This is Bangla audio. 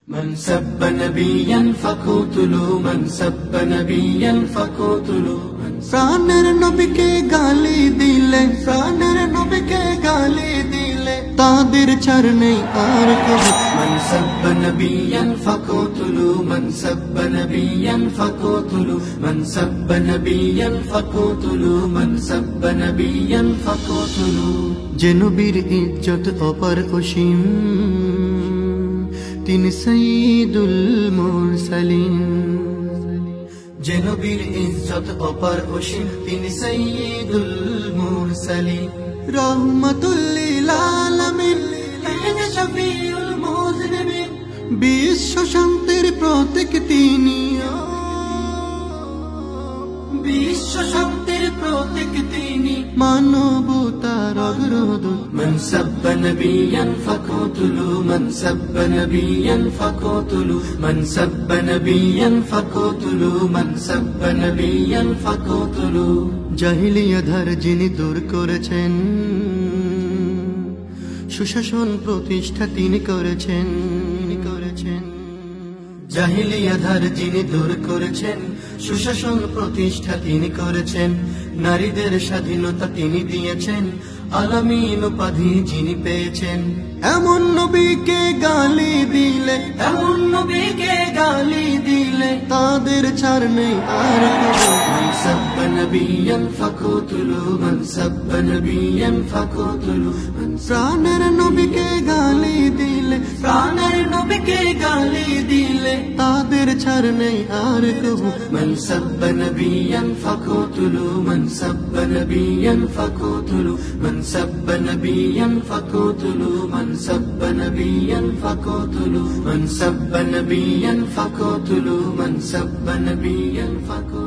من سب نبيا فقتلوا من سب نبيا فقتلوا প্রাণের নবীকে গালি দিলে প্রাণের নবীকে গালি দিলে তাদের ছাড় নেই আর কবু من سب نبيا فقتلوا من سب نبيا فقتلوا من سب نبيا فقتلوا من سب نبيا فقتلوا যে নবীর ইজ্জত অপার অসীম তিনি সাইয়্যিদুল মুরসালিন যে নবীর ইজ্জত অপার অসীম তিনি সাইয়্যিদুল মুরসালিন রাহমাতুল লিল আলামিন তিনি শফিউল মুযনিবিন বিশ্ব শান্তির প্রতীক তিনি বিশ্ব শান্তির প্রতীক তিনি মানবতার অগ্রদূত من سب نبيا فقتلوا من سب نبيا فقتلوا من سب نبيا فقتلوا من سب نبيا فقتلوا জাহিলিয়ার যিনি দূর করেছেন সুশাসন প্রতিষ্ঠা তিনি করেছেন জাহিলিয়ার যিনি দূর করেছেন সুশাসন প্রতিষ্ঠা তিনি করেছেন নারীদের স্বাধীনতা তিনি দিয়েছেন আলামিন উপাধি যিনি পেয়েছেন এমন নবীকে গালি দিলে এমন নবীকে গালি দিলে তাদের ছাড় নেই আর কবু من سب نبيا فقتلوا من سب نبيا فقتلوا প্রাণের নবীকে গালি দিলে প্রাণের নবীকে গালি দিলে তাদের ছাড় নেই আর কবু من سب نبيا فقتلوا من سب نبيا فقتلوا من سب نبيا فقتلوا من سب نبيا فقتلوا من سب نبيا فقتلوا من سب نبيا فقتلوا